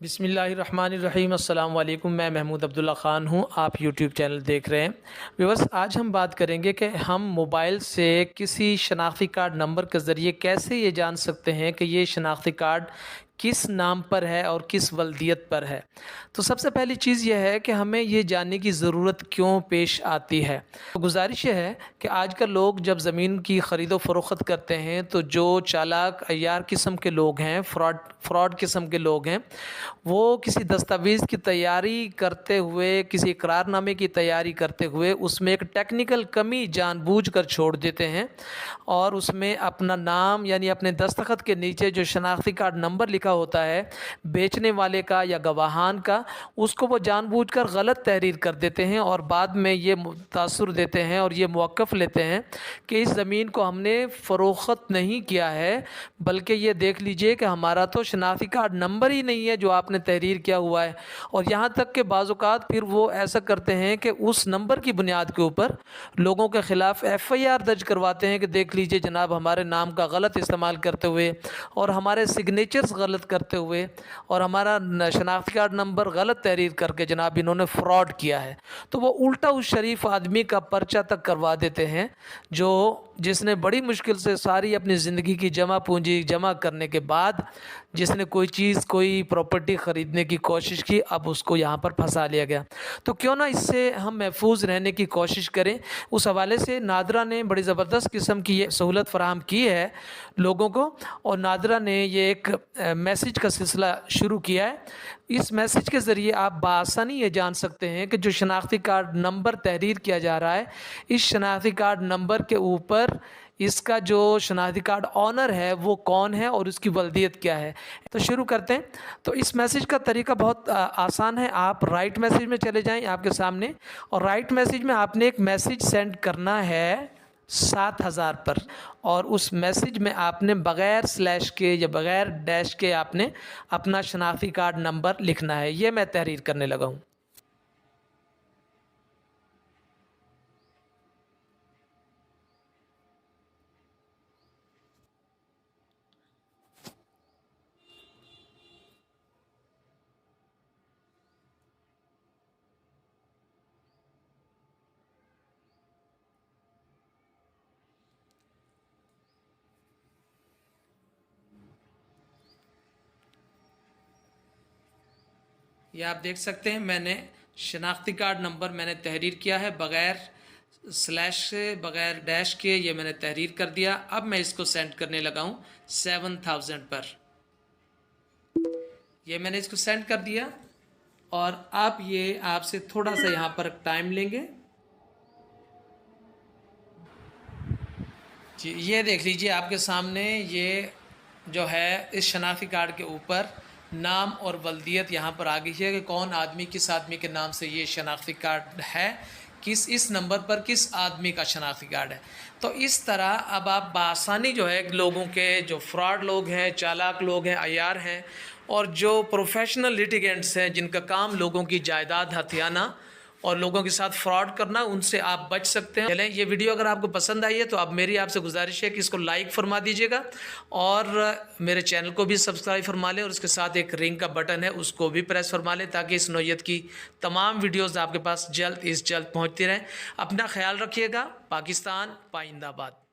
बिस्मिल्लाहिर्रहमानिर्रहीम। अस्सलाम वालेकुम। मैं महमूद अब्दुल्ला ख़ान हूँ। आप यूट्यूब चैनल देख रहे हैं। व्यूअर्स, आज हम बात करेंगे कि हम मोबाइल से किसी शनाख्ती कार्ड नंबर के ज़रिए कैसे ये जान सकते हैं कि ये शनाख्ती कार्ड किस नाम पर है और किस वल्दियत पर है। तो सबसे पहली चीज़ यह है कि हमें ये जानने की ज़रूरत क्यों पेश आती है। तो गुजारिश ये है कि आजकल लोग जब ज़मीन की ख़रीदो फ़रोख्त करते हैं तो जो चालाक अय्यार किस्म के लोग हैं, फ्रॉड किस्म के लोग हैं, वो किसी दस्तावेज़ की तैयारी करते हुए, किसी इकरारनामे की तैयारी करते हुए उसमें एक टेक्निकल कमी जानबूझकर छोड़ देते हैं और उसमें अपना नाम यानी अपने दस्तखत के नीचे जो शनाख्ती कार्ड नंबर लिखा होता है बेचने वाले का या गवाहान का, उसको वो जानबूझकर गलत तहरीर कर देते हैं और बाद में ये तासुर देते हैं और ये मौक़िफ़ लेते हैं कि इस ज़मीन को हमने फ़रोख्त नहीं किया है, बल्कि ये देख लीजिए कि हमारा तो शनाख्ती कार्ड नंबर ही नहीं है जो आपने तहरीर किया हुआ है। और यहाँ तक कि बाज़-औक़ात फिर वो ऐसा करते हैं कि उस नंबर की बुनियाद के ऊपर लोगों के ख़िलाफ़ एफ़आईआर दर्ज करवाते हैं कि देख लीजिए जनाब, हमारे नाम का गलत इस्तेमाल करते हुए और हमारे सिग्नेचर्स गलत करते हुए और हमारा शनाख्ती कार्ड नंबर गलत तहरीर करके जनाब इन्होंने फ़्रॉड किया है। तो वो उल्टा उस शरीफ आदमी का पर्चा तक करवा देते हैं जिसने बड़ी मुश्किल से सारी अपनी ज़िंदगी की जमा पूंजी जमा करने के बाद जिसने कोई प्रॉपर्टी ख़रीदने की कोशिश की, अब उसको यहाँ पर फंसा लिया गया। तो क्यों ना इससे हम महफूज रहने की कोशिश करें। उस हवाले से नादरा ने बड़ी ज़बरदस्त किस्म की ये सहूलत फ़राहम की है लोगों को, और नादरा ने ये एक मैसेज का सिलसिला शुरू किया है। इस मैसेज के ज़रिए आप बआसानी ये जान सकते हैं कि जो शनाख्ती कार्ड नंबर तहरीर किया जा रहा है, इस शनाख्ती कार्ड नंबर के ऊपर इसका जो शनाख्ती कार्ड ऑनर है वो कौन है और उसकी वल्दियत क्या है। तो शुरू करते हैं। तो इस मैसेज का तरीका बहुत आसान है। आप राइट मैसेज में चले जाएं आपके सामने, और राइट मैसेज में आपने एक मैसेज सेंड करना है 7000 पर, और उस मैसेज में आपने बग़ैर स्लैश के या बग़ैर डैश के आपने अपना शनाख्ती कार्ड नंबर लिखना है। ये मैं तहरीर करने लगा हूँ। ये आप देख सकते हैं, मैंने शनाख्ती कार्ड नंबर मैंने तहरीर किया है बग़ैर स्लैश से, बग़ैर डैश के, ये मैंने तहरीर कर दिया। अब मैं इसको सेंड करने लगा हूँ 7000 पर। ये मैंने इसको सेंड कर दिया, और अब ये आपसे थोड़ा सा यहाँ पर टाइम लेंगे जी। ये देख लीजिए आपके सामने, ये जो है इस शनाख्ती कार्ड के ऊपर नाम और वल्दियत यहाँ पर आ गई है कि कौन आदमी, किस आदमी के नाम से ये शनाख्ती कार्ड है, इस नंबर पर किस आदमी का शनाख्ती कार्ड है। तो इस तरह अब आप बआसानी जो है लोगों के, जो फ्रॉड लोग हैं, चालाक लोग हैं, अय्यार हैं, और जो प्रोफेशनल लिटिगेंट्स हैं जिनका काम लोगों की जायदाद हथियाना और लोगों के साथ फ्रॉड करना, उनसे आप बच सकते हैं। चलें, ये वीडियो अगर आपको पसंद आई है तो अब मेरी आपसे गुजारिश है कि इसको लाइक फरमा दीजिएगा और मेरे चैनल को भी सब्सक्राइब फरमा लें, और उसके साथ एक रिंग का बटन है उसको भी प्रेस फरमा लें, ताकि इस नौयत की तमाम वीडियोज़ आपके पास जल्द पहुँचती रहें। अपना ख्याल रखिएगा। पाकिस्तान पाइंदाबाद।